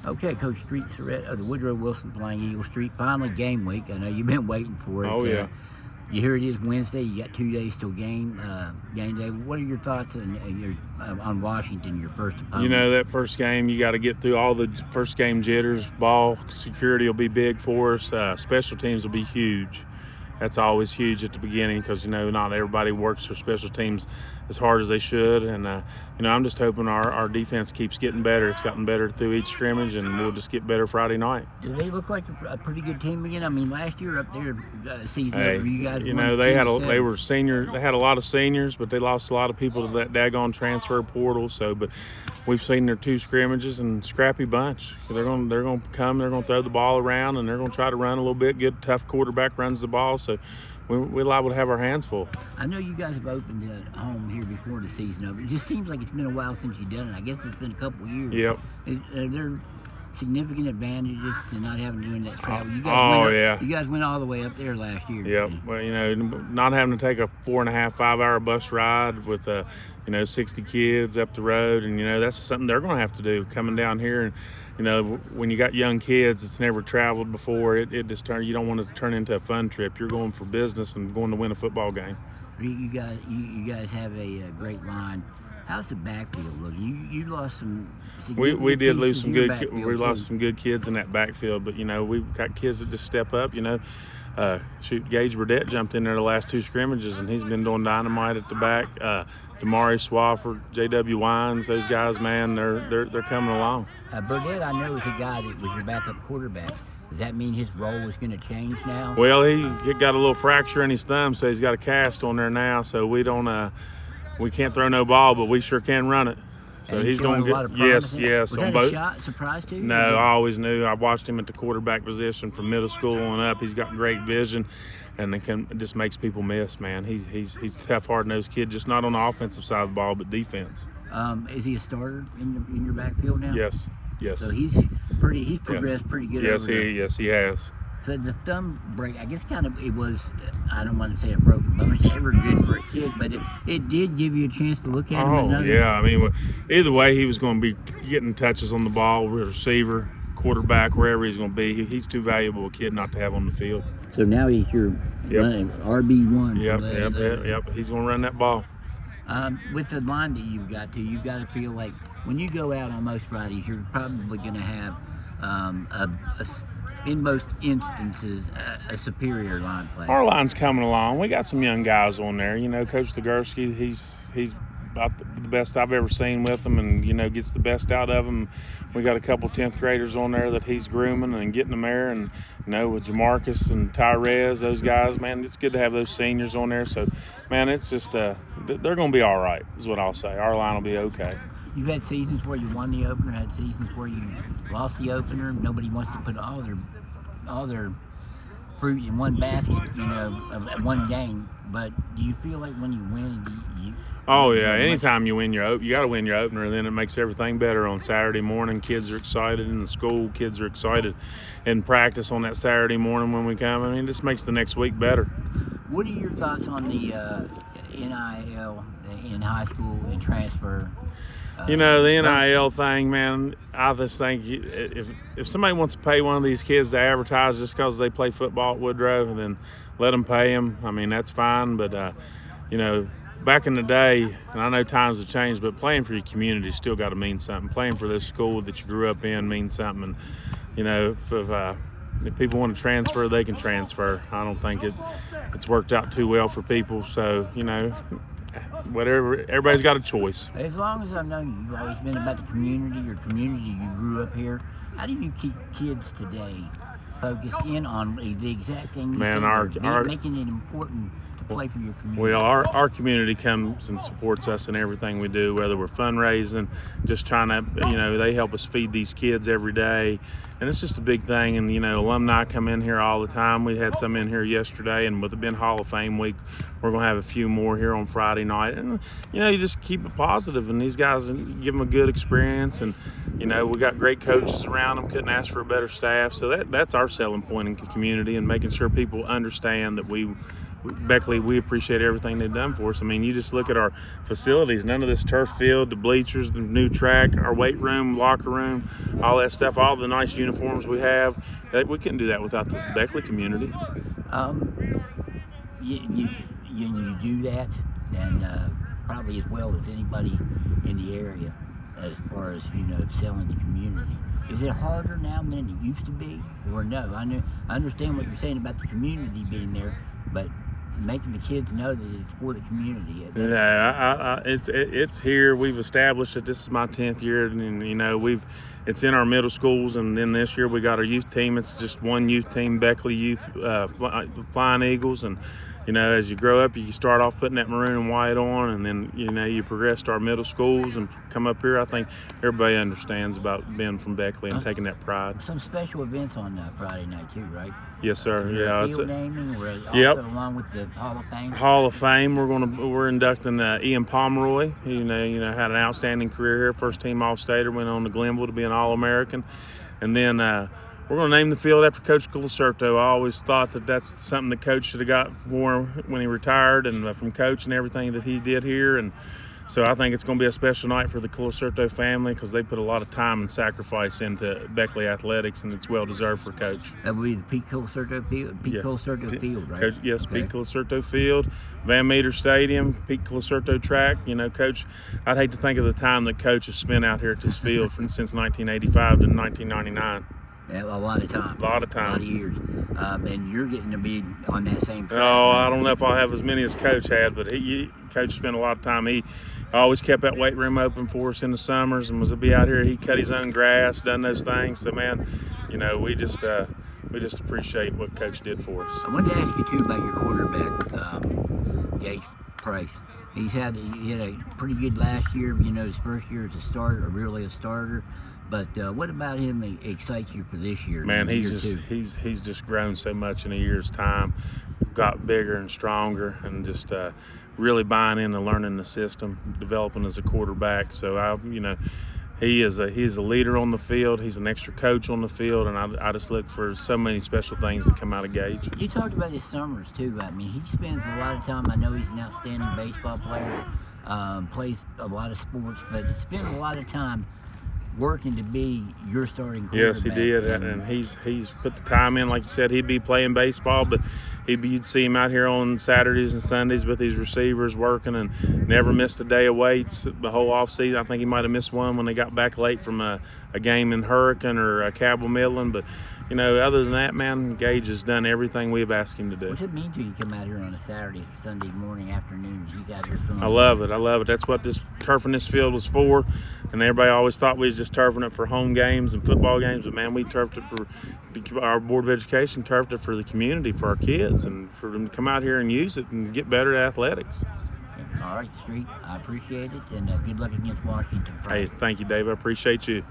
Okay, Coach Steeet Sarrett of the Woodrow Wilson Flying Eagle Street. Finally, game week. I know you've been waiting for it. Oh, yeah. You hear it is Wednesday. You got 2 days till game day. What are your thoughts on Washinton, your first opponent? You know, that first game, you got to get through all the first game jitters. Ball security will be big for us. Special teams will be huge. That's always huge at the beginning because, you know, not everybody works their special teams as hard as they should. And, you know, I'm just hoping our defense keeps getting better. It's gotten better through each scrimmage, and we'll just get better Friday night. Do they look like a pretty good team again? I mean, last year up there, season over, you guys you know, they were senior. They had a lot of seniors, but they lost a lot of people to that daggone transfer portal. So, but we've seen their 2 scrimmages and scrappy bunch. They're going to come. They're going to throw the ball around, and they're going to try to run a little bit. Good, tough quarterback runs the ball. So we're liable to have our hands full. I know you guys have opened at home here before the season over. It just seems like it's been a while since you've done it. I guess it's been a couple of years. Yep. Are there significant advantages to not having to do that travel? You guys went all the way up there last year. Yep. Well, you know, not having to take a 4.5, 5 hour bus ride with, you know, 60 kids up the road. And, you know, that's something they're going to have to do coming down here. And, you know, when you got young kids that's never traveled before, you don't want it to turn into a fun trip. You're going for business and going to win a football game. You guys have a great line. How's the backfield look? You lost some. We did lose some good. We lost some good kids in that backfield, but you know we've got kids that just step up. You know, Gage Burdette jumped in there the last 2 scrimmages, and he's been doing dynamite at the back. Damari Swafford, J.W. Wines, those guys, man, they're coming along. Burdette, I know, is a guy that was your backup quarterback. Does that mean his role is going to change now? Well, he got a little fracture in his thumb, so he's got a cast on there now. So we don't. We can't throw no ball, but we sure can run it. So he's going to get. Yes. Was that a surprise to you? No, I always knew. I watched him at the quarterback position from middle school on up. He's got great vision, and it just makes people miss. Man, he's a tough, hard-nosed kid. Just not on the offensive side of the ball, but defense. Is he a starter in your backfield now? Yes. So he's progressed pretty good. Yes, he has. So the thumb break, I guess it was, I don't want to say a broken bone, it's never good for a kid, but it did give you a chance to look at him. Oh, yeah. I mean, either way, he was going to be getting touches on the ball, receiver, quarterback, wherever he's going to be. He's too valuable a kid not to have on the field. So now he's your RB1. Yep. He's going to run that ball. With the line that you've got to feel like when you go out on most Fridays, you're probably going to have in most instances, a superior line play. Our line's coming along. We got some young guys on there. You know, Coach Legursky, he's about the best I've ever seen with them, and you know, gets the best out of them. We got a couple 10th graders on there that he's grooming and getting them there, and you know, with Jamarcus and Tyrez, those guys, man, it's good to have those seniors on there. So, man, it's just they're going to be all right, is what I'll say. Our line will be okay. You've had seasons where you won the opener, had seasons where you lost the opener. Nobody wants to put all their fruit in one basket, you know, of one game. But do you feel like when you win, oh yeah, anytime you win you got to win your opener, and then it makes everything better on Saturday morning. Kids are excited in the school. Kids are excited in practice on that Saturday morning when we come. I mean, it just makes the next week better. What are your thoughts on the NIL in high school and transfer? You know, the NIL thing, man, I just think if somebody wants to pay one of these kids to advertise just because they play football at Woodrow, then let them pay them. I mean, that's fine. But, you know, back in the day, and I know times have changed, but playing for your community still got to mean something. Playing for this school that you grew up in means something. And, you know, if people want to transfer, they can transfer. I don't think it's worked out too well for people. So, you know, whatever, everybody's got a choice. As long as I've known you, you've always been about the community, your community, you grew up here. How do you keep kids today focused in on the exact thing you said, making it important to play for your community? Well, our community comes and supports us in everything we do, whether we're fundraising, just trying to, you know, they help us feed these kids every day. And it's just a big thing. And, you know, alumni come in here all the time. We had some in here yesterday, and with it being Hall of Fame week, we're going to have a few more here on Friday night. And, you know, you just keep it positive, and these guys, give them a good experience. And, you know, we got great coaches around them. Couldn't ask for a better staff. So that's our selling point in the community, and making sure people understand that we Beckley, we appreciate everything they've done for us. I mean, you just look at our facilities, none of this turf field, the bleachers, the new track, our weight room, locker room, all that stuff, all the nice uniforms we have. We couldn't do that without the Beckley community. You do that, and probably as well as anybody in the area, as far as selling the community. Is it harder now than it used to be, or no? I understand what you're saying about the community being there, but making the kids know that it's for the community. Yeah, it's here. We've established it. This is my 10th year, and it's in our middle schools, and then this year we got our youth team. It's just one youth team, Beckley Youth Flying Eagles, and as you grow up, you start off putting that maroon and white on, and then you progress to our middle schools and come up here. I think everybody understands about being from Beckley and taking that pride. Some special events on Friday night too, right? Yes, sir. Yeah, field naming, yep. Along with the Hall of Fame. Hall of Fame. We're inducting Ian Pomeroy. Had an outstanding career here. First team All-Stater. Went on to Glenville to be an All-American, and then we're going to name the field after Coach Colasurto. I always thought that that's something the coach should have got for him when he retired, and from coach and everything that he did here. And so I think it's going to be a special night for the Colasurto family because they put a lot of time and sacrifice into Beckley athletics, and it's well deserved for Coach. That would be the Pete Colasurto Field. Colasurto Field, right? Coach, yes, okay. Pete Colasurto Field, Van Meter Stadium, Pete Colasurto track. Coach, I'd hate to think of the time that Coach has spent out here at this field since 1985 to 1999. Yeah, a lot of time. A lot of time. A lot of years. And you're getting to be on that same track. Oh, I don't know if I'll have as many as Coach had, but Coach spent a lot of time. He always kept that weight room open for us in the summers, and was to be out here. He cut his own grass, done those things. So, man, we just appreciate what Coach did for us. I wanted to ask you too about your quarterback, Gage Price. He had a pretty good last year. His first year as a starter. But what about him excites you for this year? Man, he's just grown so much in a year's time, got bigger and stronger, and just really buying into learning the system, developing as a quarterback. So he's a leader on the field. He's an extra coach on the field, and I just look for so many special things that come out of Gage. You talked about his summers too. I mean, he spends a lot of time. I know he's an outstanding baseball player, plays a lot of sports, but he spends a lot of time working to be your starting quarterback. Yes, he did, and he's put the time in. Like you said, he'd be playing baseball, but you'd see him out here on Saturdays and Sundays with his receivers working, and never missed a day of weights the whole off season. I think he might have missed one when they got back late from a game in Hurricane or Cabell Midland, but other than that, man, Gage has done everything we've asked him to do. What's it mean to you to come out here on a Saturday, Sunday morning, afternoon? He's out here filming. I love it. That's what this turfing this field was for. And everybody always thought we was just turfing it for home games and football games, but man, we turfed it for our Board of Education, turfed it for the community, for our kids, and for them to come out here and use it and get better at athletics. All right, Steeet, I appreciate it, and good luck against Washinton. Hey, thank you, Dave. I appreciate you.